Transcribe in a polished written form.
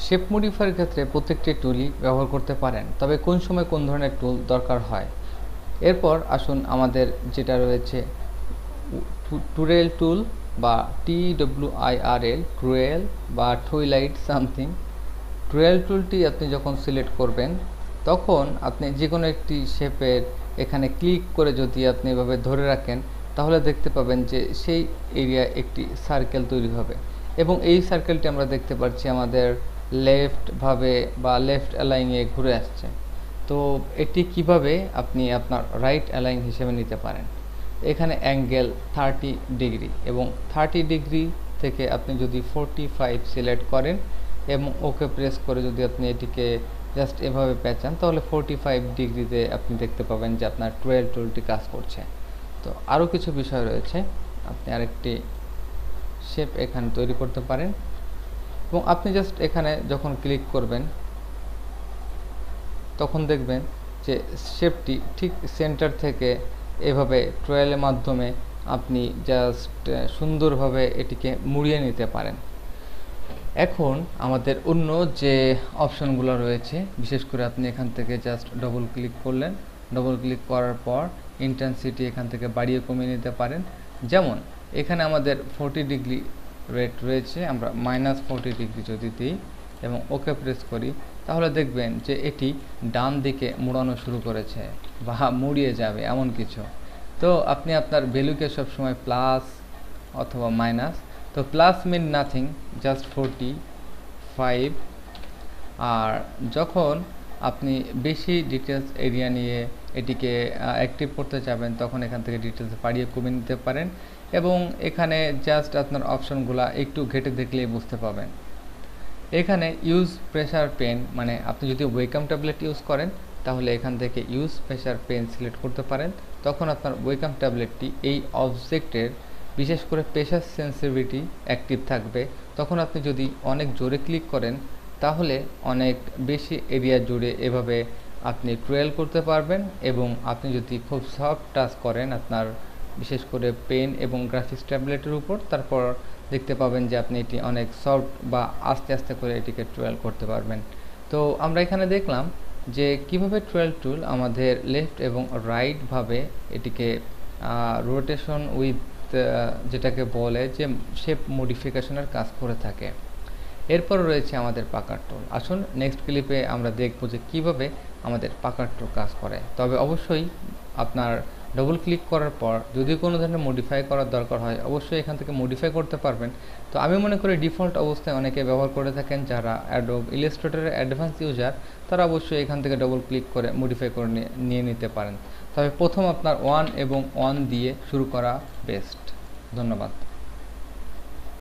Shape মডিফায়ারের ক্ষেত্রে প্রত্যেকটি টুলই ব্যবহার করতে পারেন, তবে কোন সময় কোন ধরনের টুল দরকার হয়। এরপর আসুন আমাদের যেটা রয়েছে টুরেল টুল বা TWIRL, টুরেল বা টুইলাইট সামথিং। টুরেল টুলটি আপনি যখন সিলেক্ট করবেন তখন আপনি যে কোনো একটি শেপের এখানে ক্লিক করে যদি আপনি এভাবে ধরে রাখেন তাহলে দেখতে পাবেন যে সেই এরিয়া একটি সার্কেল তৈরি হবে, এবং এই সার্কেলটি আমরা দেখতে পাচ্ছি আমাদের লেফটভাবে বা লেফট অ্যালাইনে ঘুরে আসছে। তো এটি কিভাবে আপনি আপনার রাইট অ্যালাইন হিসেবে নিতে পারেন। এখানে অ্যাঙ্গেল 30 ডিগ্রি, এবং 30 ডিগ্রি থেকে আপনি যদি 45 সিলেক্ট করেন এবং ওকে প্রেস করে যদি আপনি এটিকে জাস্ট এভাবে পেঁচান তাহলে 45 ডিগ্রিতে আপনি দেখতে পাবেন যে আপনার টুরেল টুলটি কাজ করছে। তো আরও কিছু বিষয় রয়েছে, আপনি আরেকটি শেপ এখানে তৈরি করতে পারেন, এবং আপনি জাস্ট এখানে যখন ক্লিক করবেন তখন দেখবেন যে শেপটি ঠিক সেন্টার থেকে এভাবে ট্রায়ালের মাধ্যমে আপনি জাস্ট সুন্দরভাবে এটিকে মুড়িয়ে নিতে পারেন। এখন আমাদের অন্য যে অপশনগুলো রয়েছে, বিশেষ করে আপনি এখান থেকে জাস্ট ডবল ক্লিক করলেন, ডবল ক্লিক করার পর ইন্টেন্সিটি এখান থেকে বাড়িয়ে কমিয়ে নিতে পারেন। যেমন এখানে আমাদের 40 ডিগ্রি রেট রয়েছে, আমরা -40 ডিগ্রি যদি দিই এবং ওকে প্রেস করি তাহলে দেখবেন যে এটি ডান দিকে মোড়ানো শুরু করেছে বা মুড়িয়ে যাবে এমন কিছু। তো আপনি আপনার ভ্যালুকে সবসময় প্লাস অথবা মাইনাস, তো প্লাস মিন নাথিং, জাস্ট 45। আর যখন আপনি বেশি ডিটেলস এরিয়া নিয়ে এটিকে অ্যাক্টিভ করতে চাবেন তখন এখান থেকে ডিটেলস বাড়িয়ে কমিয়ে নিতে পারেন, এবং এখানে জাস্ট আপনার অপশনগুলো একটু ঘেটে দেখলেই বুঝতে পাবেন। এখানে ইউজ প্রেসার পেন, মানে আপনি যদি ওয়েকাম ট্যাবলেট ইউজ করেন তাহলে এখান থেকে ইউজ প্রেসার পেন সিলেক্ট করতে পারেন। তখন আপনার ওয়েকাম ট্যাবলেটটি এই অবজেক্টের বিশেষ করে প্রেসার সেন্সিটিভিটি অ্যাক্টিভ থাকবে। তখন আপনি যদি অনেক জোরে ক্লিক করেন তাহলে অনেক বেশি এরিয়া জুড়ে এভাবে আপনি ট্রেল করতে পারবেন, এবং আপনি যদি খুব সফট টাচ করেন আপনার বিশেষ করে পেন এবং গ্রাফিক্স ট্যাবলেটের উপর, তারপর দেখতে পাবেন যে আপনি এটি অনেক সফট বা আস্তে আস্তে করে এটিকে ট্রেল করতে পারবেন। তো আমরা এখানে দেখলাম যে কিভাবে ট্রেল টুল আমাদের লেফট এবং রাইটভাবে এটিকে রোটেশন উইথ যেটাকে বলে যে শেপ মডিফিকেশনের কাজ করে থাকে। এরপর রয়েছে আমাদের পাকার টুল। আসুন নেক্সট ক্লিপে আমরা দেখব যে কিভাবে আমাদের পাকার টুল কাজ করে। তবে অবশ্যই আপনার ডবল ক্লিক করার পর যদি কোনো ধরনের মডিফাই করার দরকার হয় অবশ্যই এখান থেকে মডিফাই করতে পারবেন। তো আমি মনে করি ডিফল্ট অবস্থায় অনেকে ব্যবহার করে থাকেন, যারা অ্যাডোব ইলাস্ট্রেটরের অ্যাডভান্স ইউজার তারা অবশ্যই এখান থেকে ডবল ক্লিক করে মডিফাই করে নিয়ে নিতে পারেন। তবে প্রথম আপনার 1 এবং 1 দিয়ে শুরু করা বেস্ট। ধন্যবাদ।